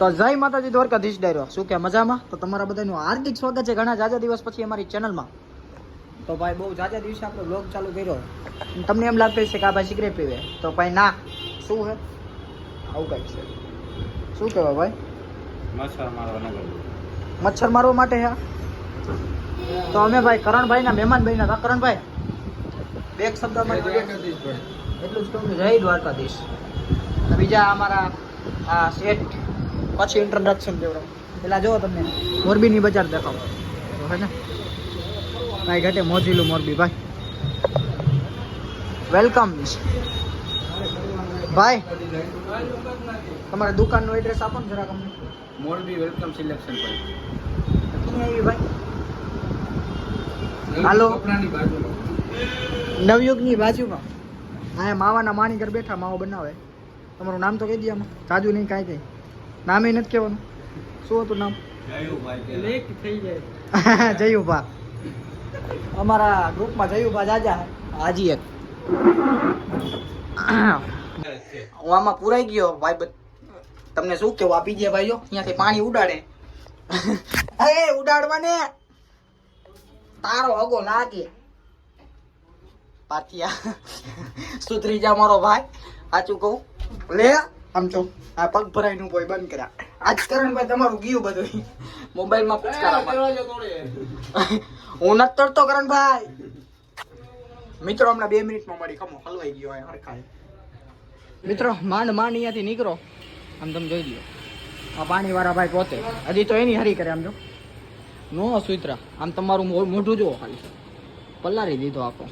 તો જય માતાજી દ્વારકાધીશ ડાયરો શું કે મજામાં? તો તમારા બધાનું હાર્દિક સ્વાગત છે ઘણા જાજા દિવસ પછી અમારી ચેનલમાં. તો ભાઈ બહુ જાજા દિવસે આપણે વ્લોગ ચાલુ કર્યો. તમને એમ લાગતું હશે કે આ ભાઈ સિગરેટ પીવે, તો ભાઈ ના, શું હે આવું કંઈક છે. શું કહેવાય ભાઈ? મચ્છર મારવા માટે હે. તો અમે ભાઈ કરણભાઈના મહેમાન બન્યા હતા. કરણભાઈ બે શબ્દમાં એટલું જ કહું, જય દ્વારકાધીશ. બીજા અમારા આ શેઠ પછી ઇન્ટ્રોડક્શન દેવડો. પેલા જો તમને મોરબીની બજાર દેખાવો હે ને ભાઈ, ઘટે મોજીલું મોરબી ભાઈ. વેલકમ ભાઈ, તમારા દુકાનનું એડ્રેસ આપો ને જરાક અમને. મોરબી વેલકમ સિલેક્શન પર ક્યાં આવી ભાઈ? હાલો, નવયુગની બાજુમાં. હા, માવાના માણીગર બેઠા માવો બનાવે. તમારું નામ તો કહી દે આમાં, જાજુ નહીં કાંઈ કંઈ નામે નથી કહેવાનું. શું હતું નામ? જયુભા. અમારા ગ્રુપમાં જયુભા જાજા હાજી એક. હું આમાં પુરાઈ ગયો ભાઈ. તમને શું કેવું, આપી દે ભાઈઓ, અહીંયાથી પાણી ઉડાડે. અરે ઉડાડવાને તારો હગો લાગે પાથિયા. સુધરી જા મારો ભાઈ, સાચું કહું. લે આમ છો, આ પગ ભરાઈ નું કોઈ બંધ કર્યા. આજ કરણભાઈ તમારું ગયું બધું મોબાઈલમાં હું નથી તરતો કરણભાઈ. મિત્રો હમણાં 2 મિનિટમાં મળી ખમો હલવાઈ ગયો હરખાય. મિત્રો માંડ અહીંયાથી નીકળો. આમ તમે જોઈ લો, આ પાણી વાળા ભાઈ પોતે હજી તો એની હરી કરે. આમ જો નો સુતરા, આમ તમારું મોઢું જુઓ ખાલી, પલારી દીધો આખો.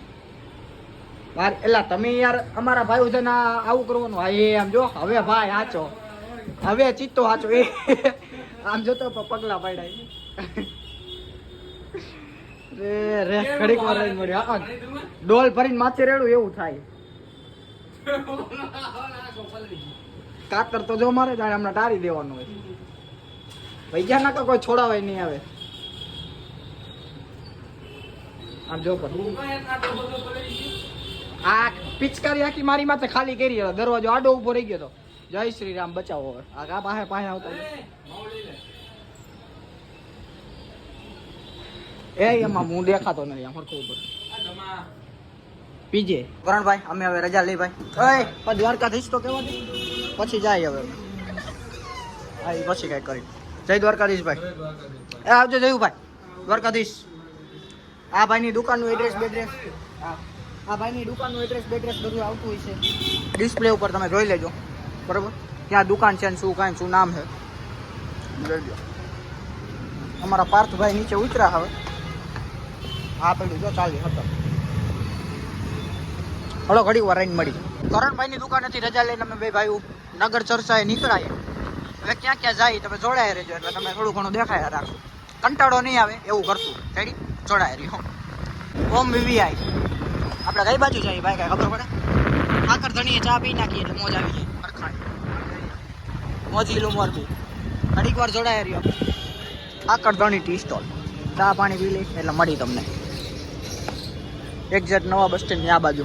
એલા તમે યાર અમારા ભાઈ છે ને આવું કરવાનું. હા એ આમ જો, હવે ભાઈ હાચો, હવે ચિત્તો હાચો. એ આમ જોતો પગલા પાડ્યા રે ઘડીક વાર રહીને મળ્યો. હા, ડોલ ભરીને માથે રેડું એવું થાય. કાતર તો જો મારે જાણે હમણાં ટારી દેવાનું હોય. વૈજ્ઞાન ના કોઈ છોડાવાય નહીં આવે. આમ જો આ પિચકારી આખી મારી માથે ખાલી કરી. દરવાજો આડો ઉભો રહી ગયો તો. જય શ્રી રામ, બચાવો. હવે આ પાસે પાસે આવતા એ એમાં હું દેખાતો નથી. આમ હરખું ઉપર પીજે કરણભાઈ. અમે હવે રજા લઈ ભાઈ. દ્વારકાધીશ તો કેવા દે, પછી જાય હવે. હા એ પછી કઈ કરી. જય દ્વારકાધીશ ભાઈ. એ આવજો જયુભાઈ. દ્વારકાધીશ. આ ભાઈની દુકાનનું એડ્રેસ બેડ્રેસ, આ ભાઈની દુકાનનું એડ્રેસ બેડ્રેસ બધું આવતું હોય છે ડિસ્પ્લે ઉપર, તમે જોઈ લેજો બરાબર. ક્યાં દુકાન છે ને શું કાંઈ શું નામ છે જોઈ લો. અમારા પાર્થભાઈ નીચે ઉતર્યા હવે. આ પેલું જો ચાલી હતા. હલો ઘડીક વાર રહીને મળી. કરણભાઈની દુકાનેથી રજા લઈને અમે બે ભાઈ નગર ચર્ચાએ નીકળાય. હવે ક્યાં ક્યાં જાય તમે જોડાયા રહેજો, એટલે તમે થોડું ઘણું દેખાયા રાખો. કંટાળો નહીં આવે એવું કરશું. રેડી, જોડાયા રહ્યો. ઓમ વીવીઆઈ આપણે કઈ બાજુ જઈએ ભાઈ, કઈ ખબર પડે? આકર ધણીએ ચા પી નાખીએ એટલે મોજ આવી જાય. અરખાણી મોજીલું મોરબી. ઘડીક વાર જોડાયા રહ્યો. આકર ધણી ટી સ્ટોલ, ચા પાણી પી લઈ એટલે મળી તમને. એક્ઝેક્ટ નવા બસ સ્ટેન્ડની આ બાજુ.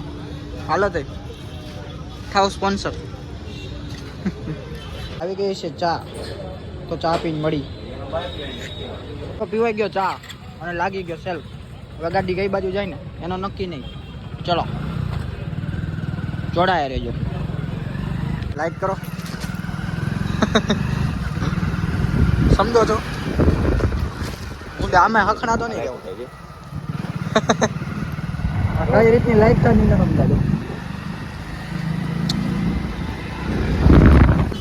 હાલો તો થાવ સ્પોન્સર. આવી ગઈ છે ચા, તો ચા પીને મળી. પીવાઈ ગયો ચા અને લાગી ગયો સેલ્ફ. હવે ગાડી કઈ બાજુ જાય ને એનો નક્કી નહીં. ચલો જોડાયા રહેજો, લાઈક કરો. સમજો છો હું આમે હખણાતો નહીં રહેવું. કઈ રીતની લાઈક તો નહીં સમજાજો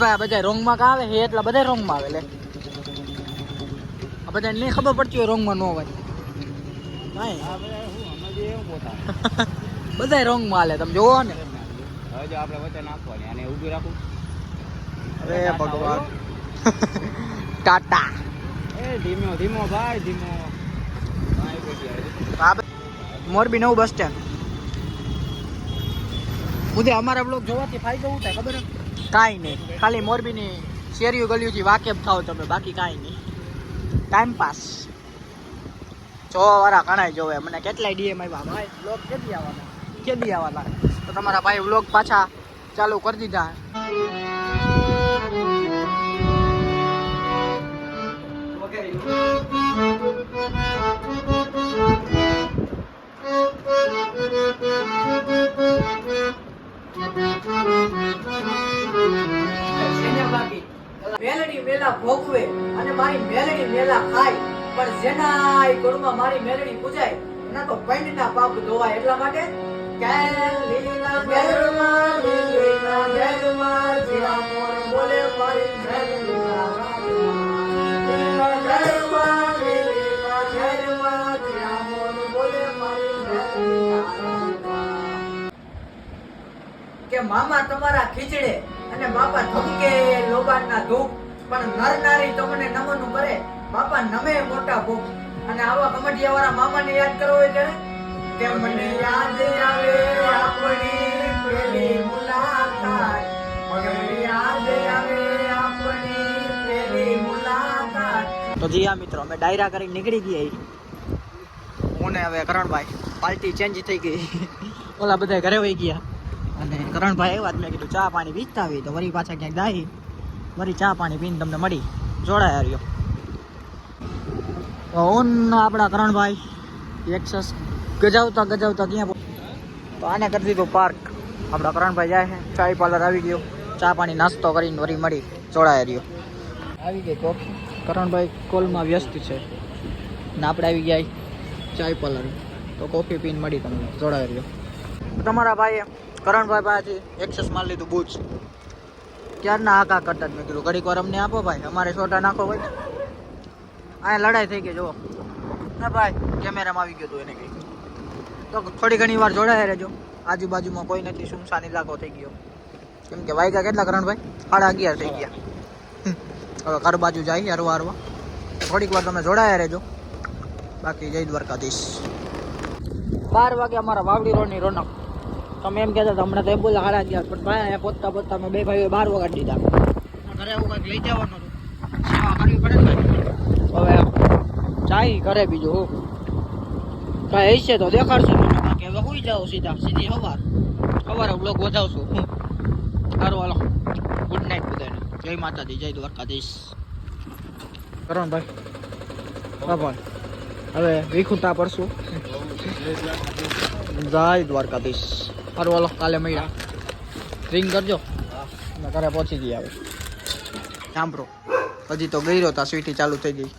ભાઈ. બધા રોંગમાં કા આવે છે એટલા બધા રોંગમાં આવે. લે આ બધા નહીં ખબર પડતી હોય રોંગમાં ન હોય. બધા રોંગમાં હાલે, તમે જોવો ને. હવે આપણે વચ્ચે નાખવાની અને ઊભી રાખું. અરે ભગવાન. ટાટા. એ ધીમો ધીમો ભાઈ, ધીમો. મોરબી નવું બસ સ્ટેન્ડ. મુદ્દે અમારા બ્લોગ જોવાથી ફાયદો શું થાય ખબર? કાંઈ નહીં, ખાલી મોરબીની શેરીઓ ગલીઓથી વાકેફ થાવ તમે, બાકી કાંઈ નહીં. Time pass. જોવાવાળા ઘણાય જોવે. મને કેટલાય ડીએમ આવ્યા, ભાઈ બ્લોગ કેદી આવવાના. તો તમારા ભાઈ બ્લોગ પાછા ચાલુ કરી દીધા. મેલડી મેલા ભોગવે અને મારી મેલડી મેલા ખાય, પણ જેના કુળમાં મારી મેલડી પૂજાય એના તો પૈંડના પાપ ધોવાય. એટલા માટે કેલીના ઘેરમાં લીલીના ઘેરમાં જીરા મોર બોલે મારી મેલડીના રાજમાં. લીલીના ઘેરમાં લીલીના ઘેરમાં જીરા મોર બોલે મારી મેલડીના રાજમાં. કે મામા તમારા ખીચડે અને બાપા ધમકે લોબાના ધૂપ, પણ નર નારી તમને નમનું કરે બાપા નમે મોટા ભૂખ. અને આવા કમટિયા વાળા મામાને યાદ કરવો હોય ત્યારે કે મને યાદ આવે આપણી પેલી મુલાકાત, મને યાદ આવે આપણી પેલી મુલાકાત. તો જી હા મિત્રો, અમે ડાયરા કરી નીકળી ગયા. હું ને હવે કરણભાઈ પાર્ટી ચેન્જ થઈ ગઈ. ઓલા બધા ઘરે વહી ગયા અને કરણભાઈ આવ્યા. મેં કીધું ચા પાણી પીતા આવી તો વળી પાછા ક્યાંક દાઈ વળી ચા પાણી પીને તમને મળી જોડાયા રહ્યો. ઓન આપણા કરણભાઈ એક્સસ ગજાવતા ત્યાં તો આને કરી દીધું પાર્ક. આપણા કરણભાઈ જાય છે, ચાય પાર્લર આવી ગયો, ચા પાણી નાસ્તો કરીને વળી મળી જોડાયા રહ્યો. આવી ગઈ કોફી, કરણભાઈ કોલમાં વ્યસ્ત છે ને આપણે આવી ગયા ચાય પાર્લર, તો કોફી પીને મળી તમને જોડાયા રહ્યો. તમારા ભાઈએ કરણભાઈ પાસેથી એક્સેસ મારી લીધું બૂચ. ક્યારના આકા કરતા જ મેં કીધું ઘડીક વાર અમને આપો ભાઈ, અમારે છોટા નાખો ભાઈ. અહીંયા લડાઈ થઈ ગઈ જુઓ ના ભાઈ, કેમેરામાં આવી ગયો હતું એને કંઈ. તો થોડી ઘણી વાર જોડાયા રહેજો. આજુબાજુમાં કોઈ નથી, સુમસાન ઇલાકો થઈ ગયો. કેમ કે વાગ્યા કેટલા કરણભાઈ? 11:30 થઈ ગયા. હવે ઘર બાજુ જાય હરવા હરવા. થોડીક વાર તમે જોડાયા રહેજો. બાકી જય દ્વારકાધીશ. 12 વાગે અમારા વાવડી રોડની રોનક. તમે એમ કહેતા હતા હમણાં તો એ બોલા 11:30, પણ ભાઈ અહીંયા પહોંચતા પહોંચતા અમે બે ભાઈઓ 12 વગાડી દીધા. ઘરે આવું કંઈક લઈ જવાનું હતું, સેવા કરવી પડે ને. હવે ચાય ઘરે બીજું હું કાંઈ હશે તો દેખાડશું મને. બાકી હવે સુઈ જાઓ સીધી સવારે બ્લોગ વધાવશું. સારું હાલો, ગુડ નાઇટ બધાને. જય માતાજી, જય દ્વારકાધીશ. કરણભાઈ બાબા હવે વિખુટા પડશું. જય દ્વારકાધીશ. સારું હાલો, કાલે મળ્યા. રિંગ કરજો, ઘરે પહોંચી ગયા. હવે સાંભળો, હજી તો ગઈ રહ્યો તા સ્વીટી ચાલુ થઈ ગઈ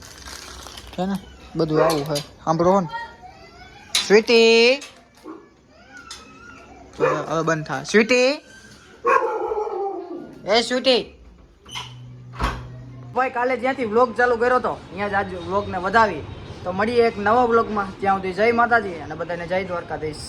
છે ને, બધું આવું છે. સાંભળો ને સ્વીટી, હવે બંધ થાય. સ્વીટી, એ સ્વીટી ભાઈ, કાલે જ્યાંથી વ્લોગ ચાલુ કર્યો હતો અહીંયા જ આજ વ્લોગને વધાવી. તો મળીએ એક નવા વ્લોગમાં. ત્યાં સુધી જય માતાજી અને બધાને જય દ્વારકાધીશ.